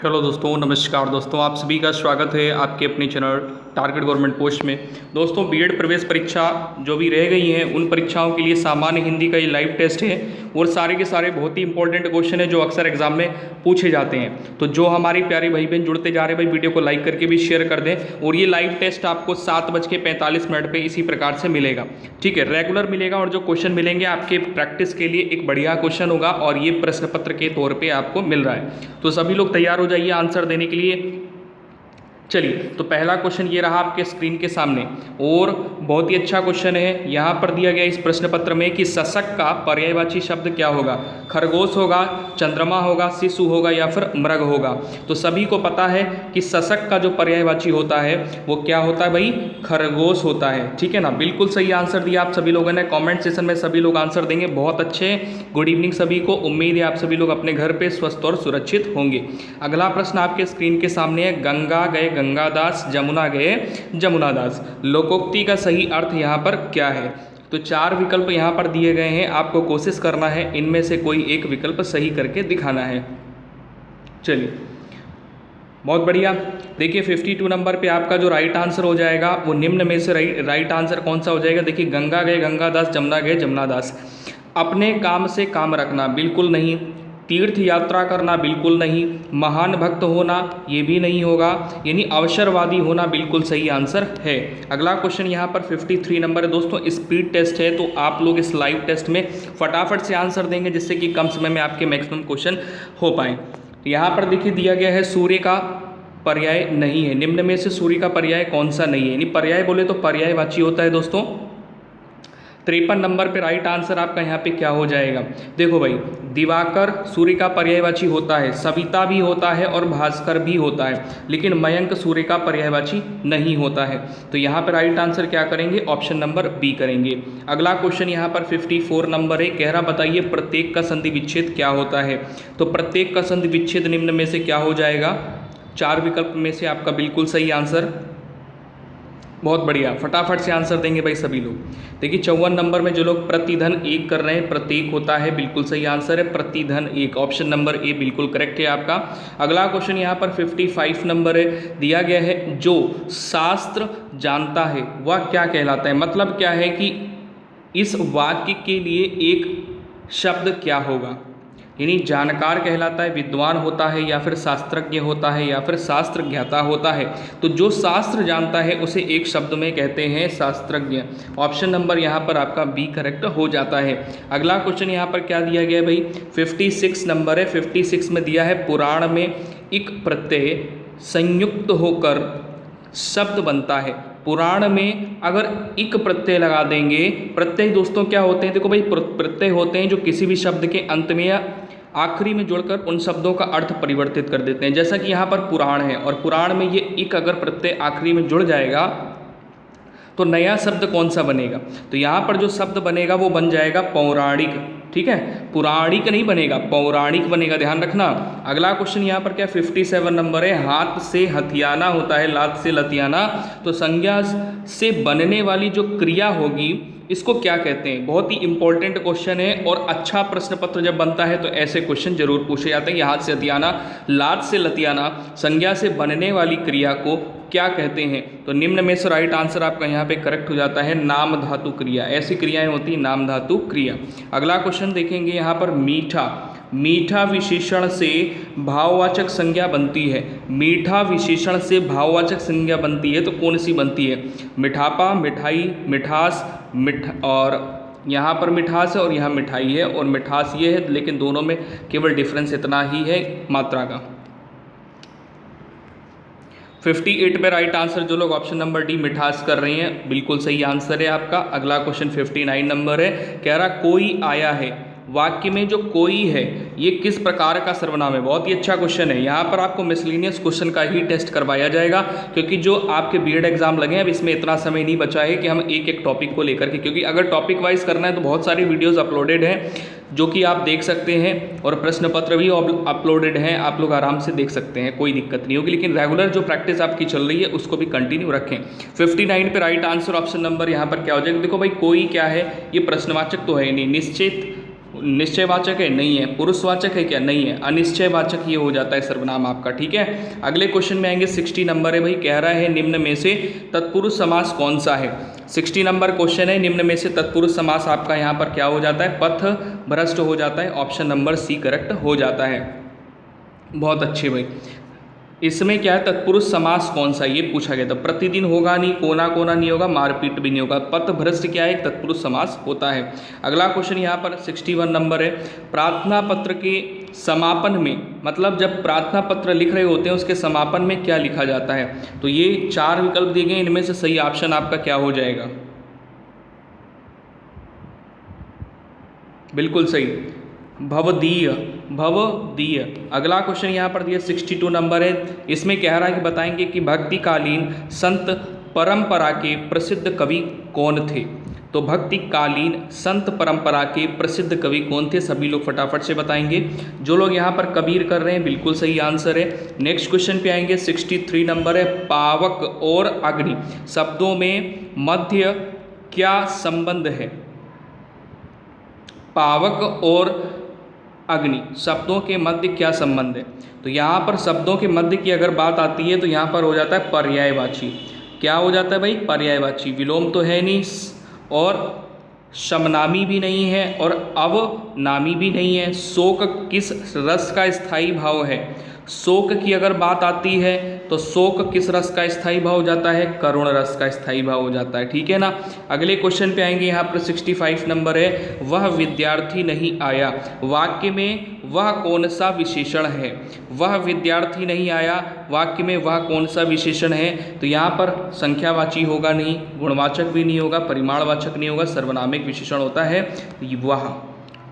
Hello दोस्तों, नमस्कार दोस्तों, आप सभी का स्वागत है आपके अपने चैनल टारगेट गवर्नमेंट पोस्ट में। दोस्तों, बीएड प्रवेश परीक्षा जो भी रह गई हैं उन परीक्षाओं के लिए सामान्य हिंदी का ये लाइव टेस्ट है और सारे के सारे बहुत ही इंपॉर्टेंट क्वेश्चन है जो अक्सर एग्जाम में पूछे जाते हैं। तो जो हमारी प्यारे भाई बहन जुड़ते जा रहे हैं भाई, वीडियो को लाइक करके भी शेयर कर दें। और ये लाइव टेस्ट आपको 7:45 पर इसी प्रकार से मिलेगा, ठीक है, रेगुलर मिलेगा। और जो क्वेश्चन मिलेंगे आपके प्रैक्टिस के लिए एक बढ़िया क्वेश्चन होगा और ये प्रश्न पत्र के तौर पर आपको मिल रहा है। तो सभी लोग तैयार हो जाइए आंसर देने के लिए। चलिए, तो पहला क्वेश्चन ये रहा आपके स्क्रीन के सामने और बहुत ही अच्छा क्वेश्चन है। यहाँ पर दिया गया इस प्रश्न पत्र में कि शशक का पर्यायवाची शब्द क्या होगा। खरगोश होगा, चंद्रमा होगा, शिशु होगा या फिर मृग होगा। तो सभी को पता है कि शशक का जो पर्यायवाची होता है वो क्या होता है भाई, खरगोश होता है, ठीक है ना। बिल्कुल सही आंसर दिया आप सभी लोगों ने। कॉमेंट सेशन में सभी लोग आंसर देंगे, बहुत अच्छे। गुड इवनिंग सभी को, उम्मीद है आप सभी लोग अपने घर पे स्वस्थ और सुरक्षित होंगे। अगला प्रश्न आपके स्क्रीन के सामने है, गंगा गए गंगादास, जमुना गए जमुनादास। लोकोक्ति का सही अर्थ यहाँ पर क्या है। तो 4 विकल्प यहाँ पर दिए गए हैं, आपको कोशिश करना है इनमें से कोई एक विकल्प सही करके दिखाना है। चलिए, बहुत बढ़िया। देखिए 52 नंबर पे आपका जो राइट आंसर हो जाएगा वो निम्न में से राइट आंसर कौन सा हो जाएगा। देखिए, गंगा गए गंगादास, जमुना गए जमुनादास। अपने काम से काम रखना बिल्कुल नहीं, तीर्थ यात्रा करना बिल्कुल नहीं, महान भक्त होना ये भी नहीं होगा, यानी अवसरवादी होना बिल्कुल सही आंसर है। अगला क्वेश्चन यहाँ पर 53 नंबर है दोस्तों, स्पीड टेस्ट है। तो आप लोग इस लाइव टेस्ट में फटाफट से आंसर देंगे जिससे कि कम समय में आपके मैक्सिमम क्वेश्चन हो पाएँ। यहाँ पर देखिए दिया गया है सूर्य का पर्याय नहीं है। निम्न में से सूर्य का पर्याय कौन सा नहीं है, यानी पर्याय बोले तो पर्यायवाची होता है दोस्तों। 53 नंबर पे राइट आंसर आपका यहाँ पे क्या हो जाएगा। देखो भाई, दिवाकर सूर्य का पर्यायवाची होता है, सविता भी होता है और भास्कर भी होता है, लेकिन मयंक सूर्य का पर्यायवाची नहीं होता है। तो यहाँ पर राइट आंसर क्या करेंगे, ऑप्शन नंबर बी करेंगे। अगला क्वेश्चन यहाँ पर 54 नंबर है, कह रहा बताइए प्रत्येक का संधि विच्छेद क्या होता है। तो प्रत्येक का संधि विच्छेद निम्न में से क्या हो जाएगा। 4 विकल्प में से आपका बिल्कुल सही आंसर। बहुत बढ़िया, फटाफट से आंसर देंगे भाई सभी लोग। देखिए 54 नंबर में जो लोग प्रतिधन 1 कर रहे हैं, प्रत्येक होता है, बिल्कुल सही आंसर है प्रतिधन 1, ऑप्शन नंबर ए बिल्कुल करेक्ट है आपका। अगला क्वेश्चन यहाँ पर 55 नंबर है, दिया गया है जो शास्त्र जानता है वह क्या कहलाता है। मतलब क्या है कि इस वाक्य के लिए एक शब्द क्या होगा, यानी जानकार कहलाता है, विद्वान होता है या फिर शास्त्रज्ञ होता है या फिर शास्त्र ज्ञाता होता है। तो जो शास्त्र जानता है उसे एक शब्द में कहते हैं शास्त्रज्ञ। ऑप्शन नंबर यहाँ पर आपका बी करेक्ट हो जाता है। अगला क्वेश्चन यहाँ पर क्या दिया गया है भाई, 56 नंबर है। 56 में दिया है पुराण में इक प्रत्यय संयुक्त होकर शब्द बनता है। पुराण में अगर इक प्रत्यय लगा देंगे, प्रत्यय दोस्तों क्या होते हैं, देखो भाई प्रत्यय होते हैं जो किसी भी शब्द के अंत में या आखिरी में जुड़कर उन शब्दों का अर्थ परिवर्तित कर देते हैं। जैसा कि यहाँ पर पुराण है और पुराण में ये इक अगर प्रत्यय आखिरी में जुड़ जाएगा तो नया शब्द कौन सा बनेगा। तो यहाँ पर जो शब्द बनेगा वो बन जाएगा पौराणिक, ठीक है, पुराणिक नहीं बनेगा, पौराणिक बनेगा, ध्यान रखना। अगला क्वेश्चन यहाँ पर क्या 57 नंबर है, हाथ से हथियाना होता है, लात से लतियाना। तो संज्ञा से बनने वाली जो क्रिया होगी इसको क्या कहते हैं। बहुत ही इंपॉर्टेंट क्वेश्चन है और अच्छा प्रश्न पत्र जब बनता है तो ऐसे क्वेश्चन जरूर पूछे जाते हैं कि हाथ से हथियाना, लात से लतियाना, संज्ञा से बनने वाली क्रिया को क्या कहते हैं। तो निम्न में से राइट आंसर आपका यहाँ पे करेक्ट हो जाता है नाम धातु क्रिया। ऐसी क्रियाएं होती हैं नाम धातु क्रिया। अगला क्वेश्चन देखेंगे यहाँ पर, मीठा, मीठा विशेषण से भाववाचक संज्ञा बनती है। मीठा विशेषण से भाववाचक संज्ञा बनती है तो कौन सी बनती है। मिठापा, मिठाई, मिठास, और यहाँ पर मिठास है और यहाँ मिठाई है और मिठास ये है, लेकिन दोनों में केवल डिफरेंस इतना ही है मात्रा का। 58 पे राइट आंसर जो लोग ऑप्शन नंबर डी मिठास कर रहे हैं बिल्कुल सही आंसर है आपका। अगला क्वेश्चन 59 नंबर है, कह रहा कोई आया है। वाक्य में जो कोई है ये किस प्रकार का सर्वनाम है। बहुत ही अच्छा क्वेश्चन है। यहाँ पर आपको मिसलिनियस क्वेश्चन का ही टेस्ट करवाया जाएगा क्योंकि जो आपके बीएड एग्जाम लगे हैं अब इसमें इतना समय नहीं बचा है कि हम एक एक टॉपिक को लेकर के, क्योंकि अगर टॉपिक वाइज करना है तो बहुत सारी वीडियोस अपलोडेड हैं जो कि आप देख सकते हैं और प्रश्न पत्र भी अपलोडेड हैं, आप लोग आराम से देख सकते हैं, कोई दिक्कत नहीं होगी। लेकिन रेगुलर जो प्रैक्टिस आपकी चल रही है उसको भी कंटिन्यू रखें। 59 पे राइट आंसर ऑप्शन नंबर यहाँ पर क्या हो जाएगा। देखो भाई कोई क्या है, ये प्रश्नवाचक तो है नहीं, निश्चित निश्चयवाचक है? नहीं है। पुरुषवाचक है क्या? नहीं है। अनिश्चयवाचक ये हो जाता है सर्वनाम आपका, ठीक है। अगले क्वेश्चन में आएंगे। 60 नंबर है भाई, कह रहा है निम्न में से तत्पुरुष समास कौन सा है। 60 नंबर क्वेश्चन है, निम्न में से तत्पुरुष समास आपका यहाँ पर क्या हो जाता है? पथ भ्रष्ट हो जाता है। ऑप्शन नंबर सी करेक्ट हो जाता है। बहुत अच्छे भाई। इसमें क्या है, तत्पुरुष समास कौन सा, ये पूछा गया था। प्रतिदिन होगा नहीं, कोना कोना नहीं होगा, मारपीट भी नहीं होगा। पथ भ्रष्ट क्या है? तत्पुरुष समास होता है। अगला क्वेश्चन यहाँ पर 61 नंबर है। प्रार्थना पत्र के समापन में, मतलब जब प्रार्थना पत्र लिख रहे होते हैं उसके समापन में क्या लिखा जाता है? तो ये 4 विकल्प दिए गए, इनमें से सही ऑप्शन आपका क्या हो जाएगा? बिल्कुल सही, भवदीय, भवदीय। अगला क्वेश्चन यहाँ पर दिया 62 नंबर है। इसमें कह रहा है कि बताएंगे कि भक्तिकालीन संत परंपरा के प्रसिद्ध कवि कौन थे। तो भक्तिकालीन संत परंपरा के प्रसिद्ध कवि कौन थे? सभी लोग फटाफट से बताएंगे। जो लोग यहाँ पर कबीर कर रहे हैं, बिल्कुल सही आंसर है। नेक्स्ट क्वेश्चन पे आएंगे। 63 नंबर है। पावक और अग्नि शब्दों में मध्य क्या संबंध है? पावक और अग्नि शब्दों के मध्य क्या संबंध है? तो यहाँ पर शब्दों के मध्य की अगर बात आती है तो यहाँ पर हो जाता है पर्यायवाची। क्या हो जाता है भाई? पर्यायवाची। विलोम तो है नहीं, और समनामी भी नहीं है, और अवनामी भी नहीं है। शोक किस रस का स्थायी भाव है? शोक की अगर बात आती है तो शोक किस रस का स्थायी भाव हो जाता है? करुण रस का स्थायी भाव हो जाता है, ठीक है ना। अगले क्वेश्चन पे आएंगे। यहाँ पर 65 नंबर है। वह विद्यार्थी नहीं आया, वाक्य में वह कौन सा विशेषण है? वह विद्यार्थी नहीं आया, वाक्य में वह कौन सा विशेषण है? तो यहाँ पर संख्यावाची होगा नहीं, गुणवाचक भी नहीं होगा, परिमाणवाचक नहीं होगा, सर्वनामिक विशेषण होता है वह,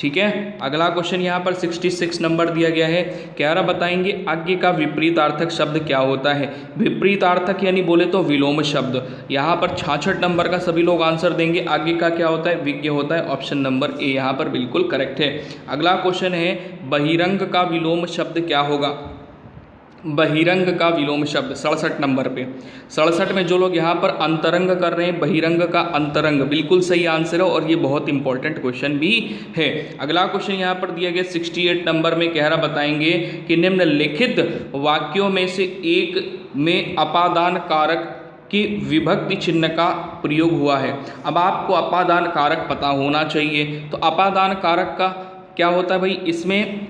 ठीक है। अगला क्वेश्चन यहाँ पर 66 नंबर दिया गया है। कह रहा बताएंगे आज्ञा का विपरीतार्थक शब्द क्या होता है? विपरीतार्थक यानी बोले तो विलोम शब्द। यहाँ पर 66 नंबर का सभी लोग आंसर देंगे। आज्ञा का क्या होता है? विज्ञ होता है। ऑप्शन नंबर ए यहाँ पर बिल्कुल करेक्ट है। अगला क्वेश्चन है बहिरंग का विलोम शब्द क्या होगा? बहिरंग का विलोम शब्द 67 नंबर पे। 67 में जो लोग यहाँ पर अंतरंग कर रहे हैं, बहिरंग का अंतरंग, बिल्कुल सही आंसर है, और ये बहुत इंपॉर्टेंट क्वेश्चन भी है। अगला क्वेश्चन यहाँ पर दिया गया 68 नंबर में। कह रहा बताएंगे कि निम्नलिखित वाक्यों में से एक में अपादान कारक कि विभक्ति चिन्ह का प्रयोग हुआ है। अब आपको अपादान कारक पता होना चाहिए। तो अपादान कारक का क्या होता है भाई? इसमें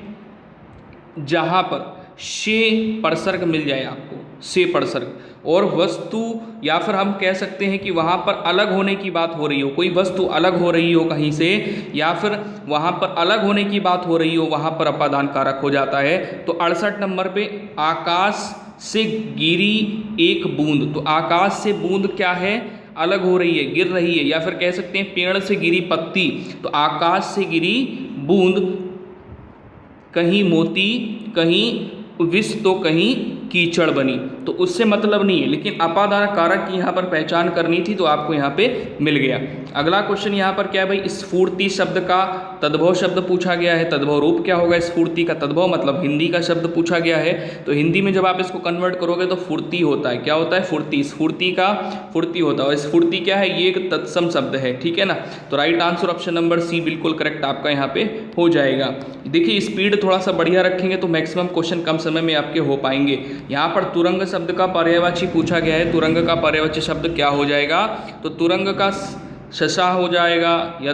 जहाँ पर से परसर्ग मिल जाए आपको, से परसर्ग, और वस्तु, या फिर हम कह सकते हैं कि वहाँ पर अलग होने की बात हो रही हो, कोई वस्तु अलग हो रही हो कहीं से, या फिर वहाँ पर अलग होने की बात हो रही हो, वहाँ पर अपादान कारक हो जाता है। तो 68 नंबर पे आकाश से गिरी एक बूंद। तो आकाश से बूंद क्या है? अलग हो रही है, गिर रही है, या फिर कह सकते हैं पेड़ से गिरी पत्ती। तो आकाश से गिरी बूंद, कहीं मोती, कहीं विष, तो कहीं कीचड़ बनी, तो उससे मतलब नहीं है। लेकिन अपादान कारक की यहाँ पर पहचान करनी थी, तो आपको यहाँ पे मिल गया। अगला क्वेश्चन यहाँ पर क्या है भाई? स्फूर्ति शब्द का तद्भव शब्द पूछा गया है। तद्भव रूप क्या होगा स्फूर्ति का? तद्भव मतलब हिंदी का शब्द पूछा गया है। तो हिंदी में जब आप इसको कन्वर्ट करोगे तो फुर्ती होता है। क्या होता है? फुर्ती। स्फूर्ति का फुर्ती होता है। और स्फूर्ति क्या है? ये एक तत्सम शब्द है, ठीक है ना। तो right answer option number C बिल्कुल करेक्ट आपका यहाँ पे हो जाएगा। देखिए स्पीड थोड़ा सा बढ़िया रखेंगे तो मैक्सिमम क्वेश्चन कम समय में आपके हो पाएंगे। यहाँ पर तुरंग शब्द का पर्यायवाची पूछा गया है। तुरंग का पर्यायवाची शब्द क्या हो जाएगा? तो तुरंग का शशा हो जाएगा, या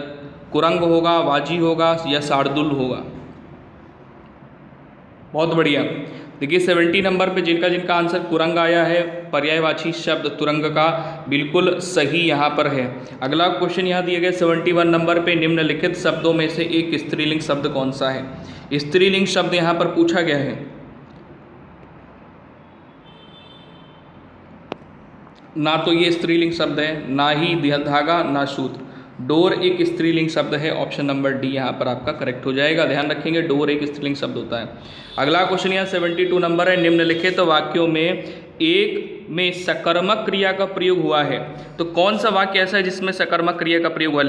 कुरंग होगा, वाजी होगा, या शार्दुल होगा। बहुत बढ़िया। देखिए 70 नंबर पे जिनका जिनका आंसर कुरंग आया है, पर्यायवाची शब्द तुरंग का, बिल्कुल सही यहाँ पर है। अगला क्वेश्चन यहाँ दिया गया 71 नंबर पे। निम्नलिखित शब्दों में से एक स्त्रीलिंग शब्द कौन सा है? स्त्रीलिंग शब्द यहाँ पर पूछा गया है। ना तो ये स्त्रीलिंग शब्द है, ना ही धागा, ना सूत्र। डोर एक स्त्रीलिंग शब्द है। ऑप्शन नंबर डी यहाँ पर आपका करेक्ट हो जाएगा। ध्यान रखेंगे डोर एक स्त्रीलिंग शब्द होता है। अगला क्वेश्चन यहाँ 72 नंबर है। निम्नलिखित वाक्यों में एक में सकर्मक क्रिया का प्रयोग हुआ है। तो कौन सा वाक्य ऐसा है जिसमें सकर्मक क्रिया का प्रयोग हुआ?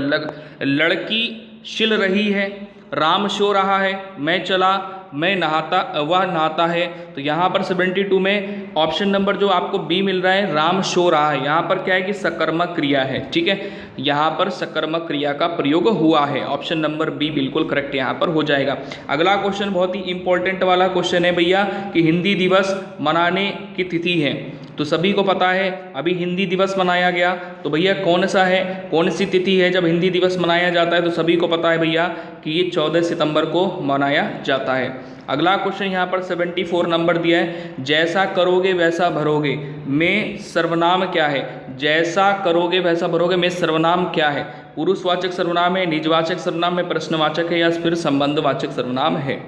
लड़की छिल रही है, राम सो रहा है, मैं चला, मैं नहाता वह नहाता है। तो यहाँ पर 72 में ऑप्शन नंबर जो आपको बी मिल रहा है, राम सो रहा है, यहाँ पर क्या है कि सकर्मक क्रिया है। ठीक है, यहाँ पर सकर्मक क्रिया का प्रयोग हुआ है। ऑप्शन नंबर बी बिल्कुल करेक्ट यहाँ पर हो जाएगा। अगला क्वेश्चन बहुत ही इंपॉर्टेंट वाला क्वेश्चन है भैया कि हिंदी दिवस मनाने की तिथि है। तो सभी को पता है अभी हिंदी दिवस मनाया गया, तो भैया कौन सा है, कौन सी तिथि है जब हिंदी दिवस मनाया जाता है? तो सभी को पता है भैया कि ये 14 सितंबर को मनाया जाता है। अगला क्वेश्चन यहाँ पर 74 नंबर दिया है, जैसा करोगे वैसा भरोगे में सर्वनाम क्या है? जैसा करोगे वैसा भरोगे में सर्वनाम क्या है? पुरुषवाचक सर्वनाम है, निजवाचक सर्वनाम है, प्रश्नवाचक है या फिर संबंधवाचक सर्वनाम है?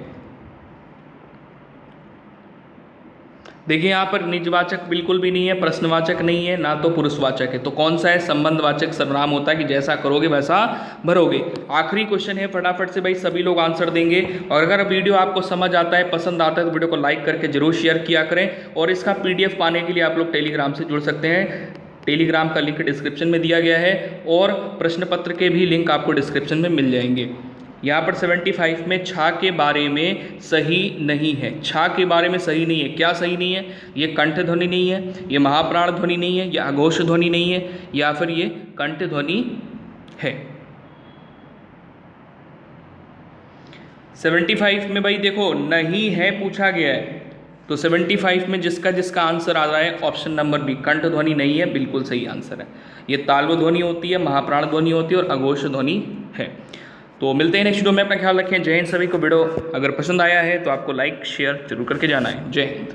देखिए यहाँ पर निजवाचक बिल्कुल भी नहीं है, प्रश्नवाचक नहीं है, ना तो पुरुषवाचक है। तो कौन सा है? संबंधवाचक सर्वनाम होता है कि जैसा करोगे वैसा भरोगे। आखिरी क्वेश्चन है, फटाफट से भाई सभी लोग आंसर देंगे। और अगर वीडियो आपको समझ आता है, पसंद आता है तो वीडियो को लाइक करके जरूर शेयर किया करें। और इसका PDF पाने के लिए आप लोग टेलीग्राम से जुड़ सकते हैं। टेलीग्राम का लिंक डिस्क्रिप्शन में दिया गया है और प्रश्न पत्र के भी लिंक आपको डिस्क्रिप्शन में मिल जाएंगे। यहाँ पर 75 में छा के बारे में सही नहीं है। छा के बारे में सही नहीं है, क्या सही नहीं है? ये कंठ ध्वनि नहीं है, ये महाप्राण ध्वनि नहीं है, ये अघोष ध्वनि नहीं है, या फिर ये कंठ ध्वनि है। 75 में भाई देखो नहीं है पूछा गया है, तो 75 में जिसका जिसका आंसर आ रहा है ऑप्शन नंबर बी, कंठ ध्वनि नहीं है, बिल्कुल सही आंसर है। ये ताल्व ध्वनि होती है, महाप्राण ध्वनि होती है और अघोष ध्वनि है। तो मिलते हैं नेक्स्ट वीडियो में। अपना ख्याल रखें। जय हिंद सभी को। वीडियो अगर पसंद आया है तो आपको लाइक शेयर जरूर करके जाना है। जय हिंद।